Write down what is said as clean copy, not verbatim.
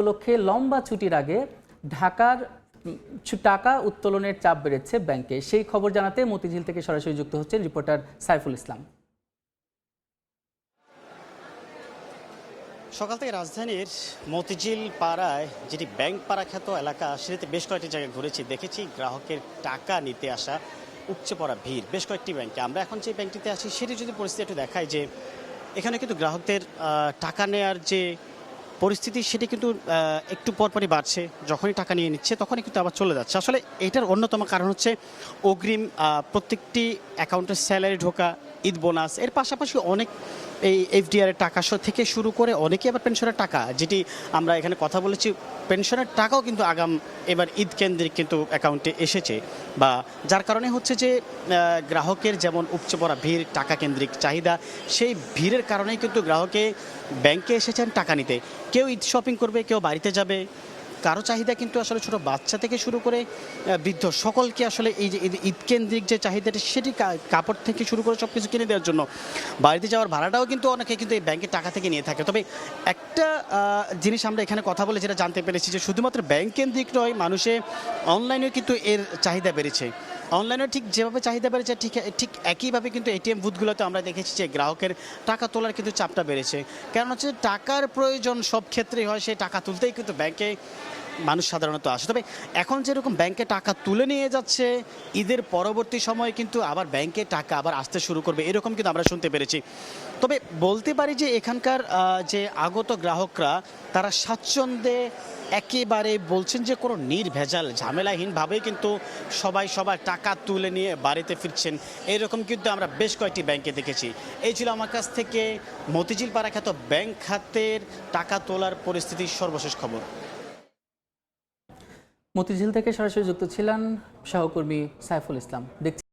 উপলক্ষে লম্বা ছুটির আগে ঢাকার টাকা উত্তোলনের চাপ বেড়েছে ব্যাংকে। সেই খবর জানাতে মতিঝিল থেকে সরাসরি যুক্ত হচ্ছেন রিপোর্টার সাইফুল ইসলাম। সকাল থেকে রাজধানীর মতিঝিল পাড়ায় যেটি ব্যাংক পাড়া খ্যাত এলাকা, সেটিতে বেশ কয়েকটি জায়গায় ঘুরেছি, দেখেছি গ্রাহকের টাকা নিতে আসা উপচে পড়া ভিড় বেশ কয়েকটি ব্যাংকে। আমরা এখন যে ব্যাংকটিতে আছি সেটি যদি পরিস্থিতি একটু দেখায়, যে এখানে কিন্তু গ্রাহকদের টাকা নেওয়ার যে পরিস্থিতি সেটি কিন্তু একটু পরপরই বাড়ছে। যখনই টাকা নিয়ে নিচ্ছে তখনই কিন্তু আবার চলে যাচ্ছে। আসলে এটার অন্যতম কারণ হচ্ছে অগ্রিম প্রত্যেকটি অ্যাকাউন্টে স্যালারি ঢোকা, ঈদ বোনাস, এর পাশাপাশি অনেক এই এফডিআর টাকা থেকে শুরু করে অনেকে আবার পেনশনের টাকা, যেটি আমরা এখানে কথা বলেছি, পেনশনের টাকাও কিন্তু আগাম এবার ঈদ কেন্দ্রিক কিন্তু অ্যাকাউন্টে এসেছে, বা যার কারণে হচ্ছে যে গ্রাহকের যেমন উপচে পড়া ভিড়, টাকা কেন্দ্রিক চাহিদা, সেই ভিড়ের কারণেই কিন্তু গ্রাহকে ব্যাংকে এসেছেন টাকা নিতে। কেউ ঈদ শপিং করবে, কেউ বাড়িতে যাবে, কারো চাহিদা কিন্তু আসলে ছোট বাচ্চা থেকে শুরু করে বৃদ্ধ সকলকে আসলে এই যে ঈদ কেন্দ্রিক যে চাহিদাটা, সেটি কাপড় থেকে শুরু করে সব কিছু কিনে দেওয়ার জন্য বাড়িতে যাওয়ার ভাড়াটাও কিন্তু অনেকে কিন্তু এই ব্যাংকের টাকা থেকে নিয়ে থাকে। তবে একটা জিনিস আমরা এখানে কথা বলে যেটা জানতে পেরেছি, যে শুধুমাত্র ব্যাংক কেন্দ্রিক নয়, মানুষে অনলাইনেও কিন্তু এর চাহিদা বেড়েছে। অনলাইনে ঠিক যেভাবে চাহিদা বেড়েছে, ঠিক একইভাবে কিন্তু এটিএম বুথগুলোতে আমরা দেখেছি যে গ্রাহকের টাকা তোলার কিন্তু চাপটা বেড়েছে। কারণ হচ্ছে টাকার প্রয়োজন সব ক্ষেত্রেই হয়, সেই টাকা তুলতেই কিন্তু ব্যাংকে মানুষ সাধারণত আসে। তবে এখন যেরকম ব্যাংকে টাকা তুলে নিয়ে যাচ্ছে, ঈদের পরবর্তী সময়ে কিন্তু আবার ব্যাংকে টাকা আবার আসতে শুরু করবে, এরকম কিন্তু আমরা শুনতে পেরেছি। তবে বলতে পারি যে এখানকার যে আগত গ্রাহকরা, তারা স্বাচ্ছন্দ্যে একেবারে বলছেন যে কোনো নির্ভেজাল ঝামেলাহীনভাবেই কিন্তু সবাই সবার টাকা তুলে নিয়ে বাড়িতে ফিরছেন, এরকম কিন্তু আমরা বেশ কয়েকটি ব্যাংকে দেখেছি। এই ছিল আমার কাছ থেকে মতিঝিল পাড়া খ্যাত ব্যাংক খাতের টাকা তোলার পরিস্থিতির সর্বশেষ খবর। মতিঝিল থেকে সরাসরি যুক্ত ছিলেন সহকর্মী সাইফুল ইসলাম।